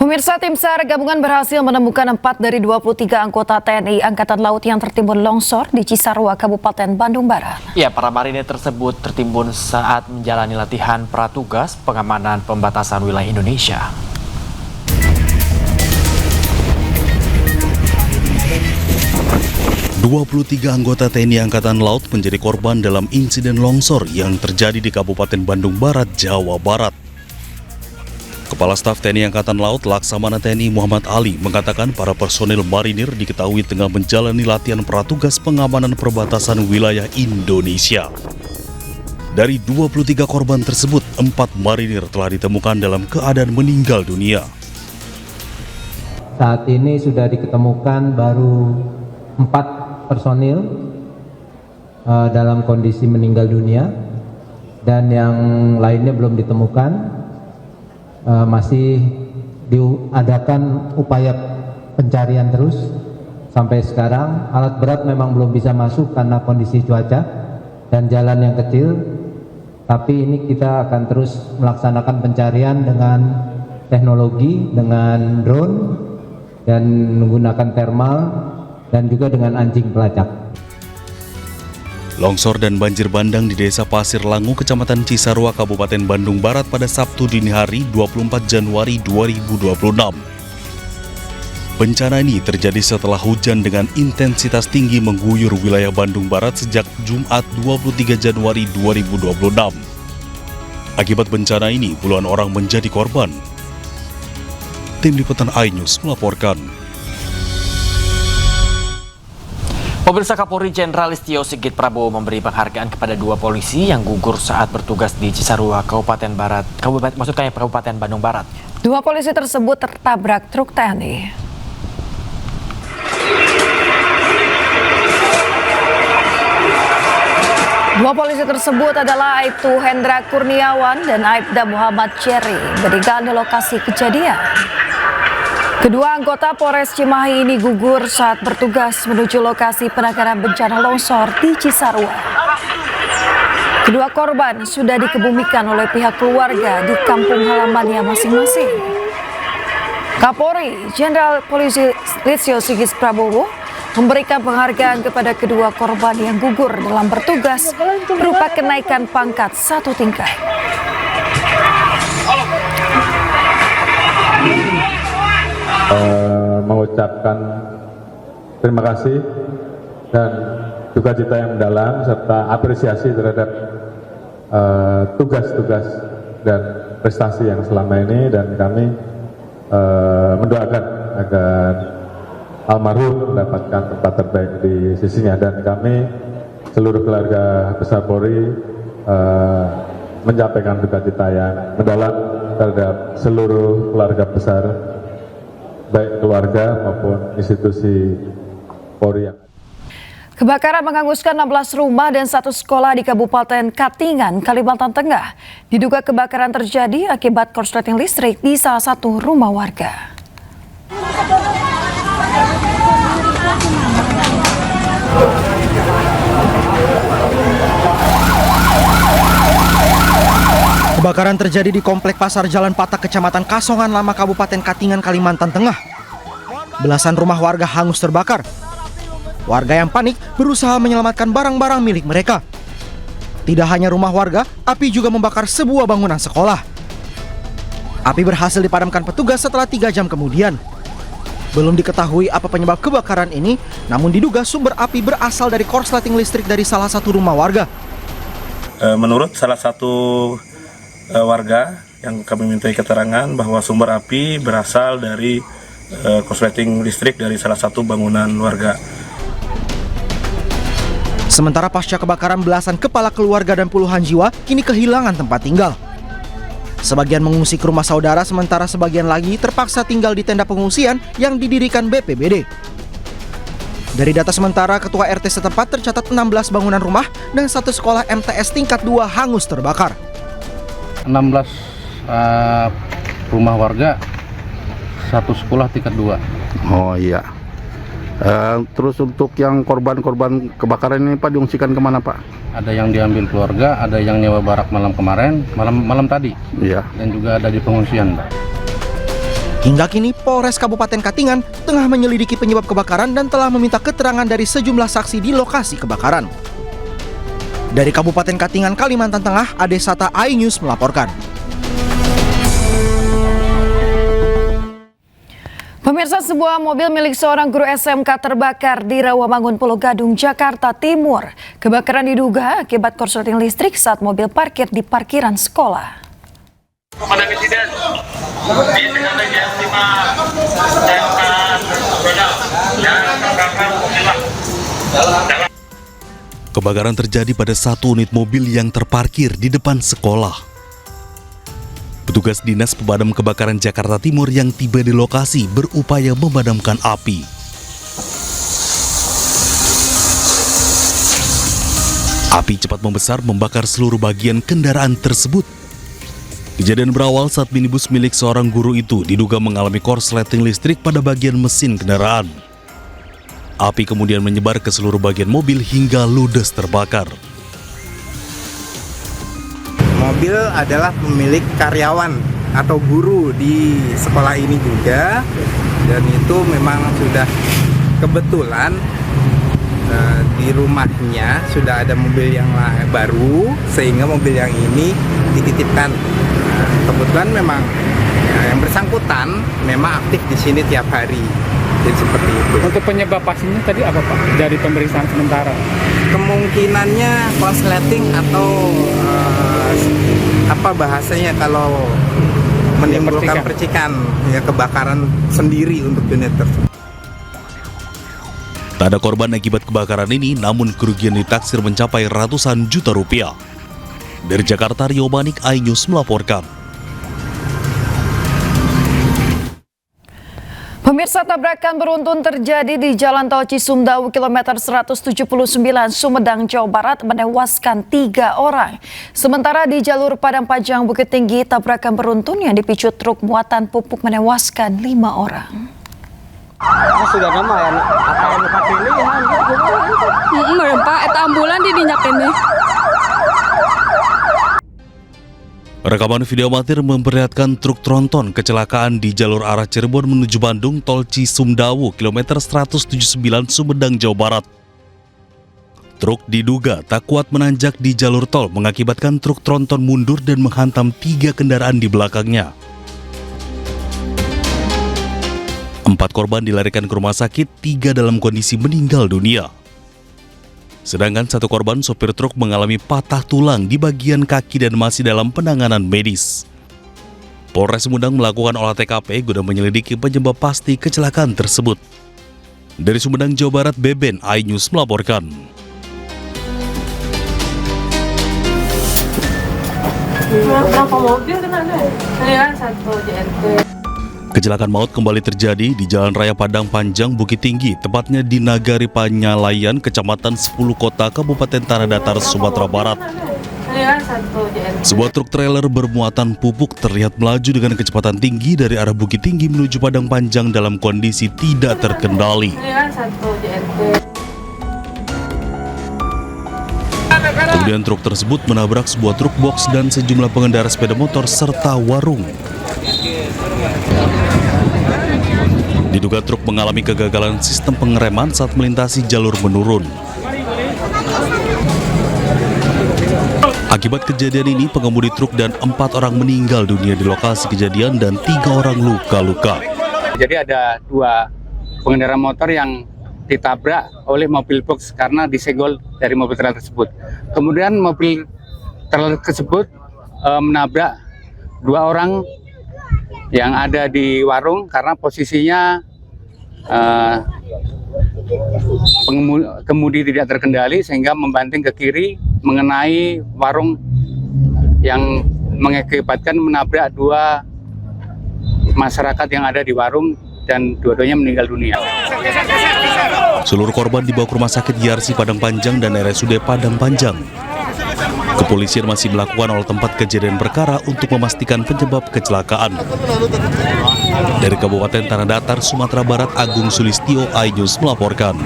Pemirsa, tim SAR gabungan berhasil menemukan 4 dari 23 anggota TNI Angkatan Laut yang tertimbun longsor di Cisarua, Kabupaten Bandung Barat. Ya, para marinir tersebut tertimbun saat menjalani latihan pratugas pengamanan pembatasan wilayah Indonesia. Tiga anggota TNI Angkatan Laut menjadi korban dalam insiden longsor yang terjadi di Kabupaten Bandung Barat, Jawa Barat. Kepala Staf TNI Angkatan Laut Laksamana TNI Muhammad Ali mengatakan para personil marinir diketahui tengah menjalani latihan pratugas pengamanan perbatasan wilayah Indonesia. Dari 23 korban tersebut, 4 marinir telah ditemukan dalam keadaan meninggal dunia. Saat ini sudah diketemukan baru 4 personil dalam kondisi meninggal dunia dan yang lainnya belum ditemukan. Masih diadakan upaya pencarian terus sampai sekarang. Alat berat memang belum bisa masuk karena kondisi cuaca dan jalan yang kecil, tapi ini kita akan terus melaksanakan pencarian dengan teknologi, dengan drone dan menggunakan thermal dan juga dengan anjing pelacak. Longsor dan banjir bandang di Desa Pasir Langu, Kecamatan Cisarua, Kabupaten Bandung Barat pada Sabtu dini hari 24 Januari 2026. Bencana ini terjadi setelah hujan dengan intensitas tinggi mengguyur wilayah Bandung Barat sejak Jumat 23 Januari 2026. Akibat bencana ini, puluhan orang menjadi korban. Tim Liputan iNews melaporkan. Pemirsa, Kapolri Jenderal Listio Sigit Prabowo memberi penghargaan kepada 2 polisi yang gugur saat bertugas di Cisarua, Kabupaten Bandung Barat. 2 polisi tersebut tertabrak truk TNI. Dua polisi tersebut adalah Aibtu Hendra Kurniawan dan Aibda Muhammad Cherry meninggal di lokasi kejadian. Kedua anggota Polres Cimahi ini gugur saat bertugas menuju lokasi penanganan bencana longsor di Cisarua. Kedua korban sudah dikebumikan oleh pihak keluarga di kampung halamannya masing-masing. Kapolri Jenderal Polisi Listio Sigit Prabowo memberikan penghargaan kepada kedua korban yang gugur dalam bertugas berupa kenaikan pangkat 1 tingkat. Mengucapkan terima kasih dan duka cita yang mendalam serta apresiasi terhadap tugas-tugas dan prestasi yang selama ini, dan kami mendoakan agar almarhum mendapatkan tempat terbaik di sisinya, dan kami seluruh keluarga besar Polri menyampaikan duka cita yang mendalam terhadap seluruh keluarga besar, baik keluarga maupun institusi Polri. Kebakaran menghanguskan 16 rumah dan 1 sekolah di Kabupaten Katingan, Kalimantan Tengah. Diduga kebakaran terjadi akibat korsleting listrik di salah satu rumah warga. Kebakaran terjadi di Komplek Pasar Jalan Patak, Kecamatan Kasongan Lama, Kabupaten Katingan, Kalimantan Tengah. Belasan rumah warga hangus terbakar. Warga yang panik berusaha menyelamatkan barang-barang milik mereka. Tidak hanya rumah warga, api juga membakar sebuah bangunan sekolah. Api berhasil dipadamkan petugas setelah 3 jam kemudian. Belum diketahui apa penyebab kebakaran ini, namun diduga sumber api berasal dari korsleting listrik dari salah satu rumah warga. Menurut salah satu warga yang kami mintai keterangan bahwa sumber api berasal dari korsleting listrik dari salah satu bangunan warga. Sementara pasca kebakaran, belasan kepala keluarga dan puluhan jiwa kini kehilangan tempat tinggal. Sebagian mengungsi ke rumah saudara, sementara sebagian lagi terpaksa tinggal di tenda pengungsian yang didirikan BPBD. Dari data sementara, Ketua RT setempat tercatat 16 bangunan rumah dan 1 sekolah MTS tingkat 2 hangus terbakar. 16 rumah warga, 1 sekolah tingkat 2. Oh iya. Terus untuk yang korban-korban kebakaran ini Pak diungsikan kemana Pak? Ada yang diambil keluarga, ada yang nyewa barak malam kemarin, malam tadi. Iya. Dan juga ada di pengungsian Pak. Hingga kini Polres Kabupaten Katingan tengah menyelidiki penyebab kebakaran dan telah meminta keterangan dari sejumlah saksi di lokasi kebakaran. Dari Kabupaten Katingan, Kalimantan Tengah, Adesata iNews melaporkan. Pemirsa, sebuah mobil milik seorang guru SMK terbakar di Rawamangun, Pulau Gadung, Jakarta Timur. Kebakaran diduga akibat korsleting listrik saat mobil parkir di parkiran sekolah. Pada insiden di TKP JS5 SMK Bedal yang terbakar Kebakaran terjadi pada satu unit mobil yang terparkir di depan sekolah. Petugas Dinas Pemadam Kebakaran Jakarta Timur yang tiba di lokasi berupaya memadamkan api. Api cepat membesar membakar seluruh bagian kendaraan tersebut. Kejadian berawal saat minibus milik seorang guru itu diduga mengalami korsleting listrik pada bagian mesin kendaraan. Api kemudian menyebar ke seluruh bagian mobil hingga ludes terbakar. Mobil adalah pemilik karyawan atau guru di sekolah ini juga, dan itu memang sudah kebetulan di rumahnya sudah ada mobil yang baru, sehingga mobil yang ini dititipkan. Kebetulan memang yang bersangkutan memang aktif di sini tiap hari. Jadi seperti itu. Untuk penyebab pastinya tadi apa Pak? Dari pemeriksaan sementara? Kemungkinannya korsleting atau apa bahasanya kalau menimbulkan percikan, ya kebakaran sendiri untuk unit tersebut. Tak ada korban akibat kebakaran ini, namun kerugian ditaksir mencapai ratusan juta rupiah. Dari Jakarta, Rio Manik, iNews melaporkan. Pemirsa, tabrakan beruntun terjadi di Jalan Tol Cisumdawu kilometer 179 Sumedang, Jawa Barat menewaskan 3 orang. Sementara di jalur Padang Panjang Bukit Tinggi, tabrakan beruntun yang dipicu truk muatan pupuk menewaskan 5 orang. Sudah lama ya, apa yang pakai ini ya? Pak, eta ambulan di dinyak ini. Rekaman video amatir memperlihatkan truk tronton kecelakaan di jalur arah Cirebon menuju Bandung Tol Cisumdawu kilometer 179 Sumedang, Jawa Barat. Truk diduga tak kuat menanjak di jalur tol mengakibatkan truk tronton mundur dan menghantam 3 kendaraan di belakangnya. 4 korban dilarikan ke rumah sakit, 3 dalam kondisi meninggal dunia. Sedangkan 1 korban sopir truk mengalami patah tulang di bagian kaki dan masih dalam penanganan medis. Polres Sumedang melakukan olah TKP guna menyelidiki penyebab pasti kecelakaan tersebut. Dari Sumedang, Jawa Barat, Beben, iNews melaporkan. Berapa mobil kena deh? Saya 1 JNT. Kecelakaan maut kembali terjadi di Jalan Raya Padang Panjang Bukit Tinggi, tepatnya di Nagari Panyalayan, Kecamatan 10 Kota, Kabupaten Tanah Datar, Sumatera Barat. Sebuah truk trailer bermuatan pupuk terlihat melaju dengan kecepatan tinggi dari arah Bukit Tinggi menuju Padang Panjang dalam kondisi tidak terkendali. Kemudian truk tersebut menabrak sebuah truk box dan sejumlah pengendara sepeda motor serta warung. Diduga truk mengalami kegagalan sistem pengereman saat melintasi jalur menurun. Akibat kejadian ini, pengemudi truk dan 4 orang meninggal dunia di lokasi kejadian dan 3 orang luka-luka. Jadi ada 2 pengendara motor yang ditabrak oleh mobil box karena disegol dari mobil trailer tersebut. Kemudian mobil trailer tersebut menabrak 2 orang yang ada di warung karena posisinya kemudi tidak terkendali sehingga membanting ke kiri mengenai warung yang mengakibatkan menabrak 2 masyarakat yang ada di warung dan dua-duanya meninggal dunia. Seluruh korban dibawa ke Rumah Sakit Yarsi Padang Panjang dan RSUD Padang Panjang. Kepolisian masih melakukan olah tempat kejadian perkara untuk memastikan penyebab kecelakaan. Dari Kabupaten Tanah Datar, Sumatera Barat, Agung Sulistyo, iNews melaporkan.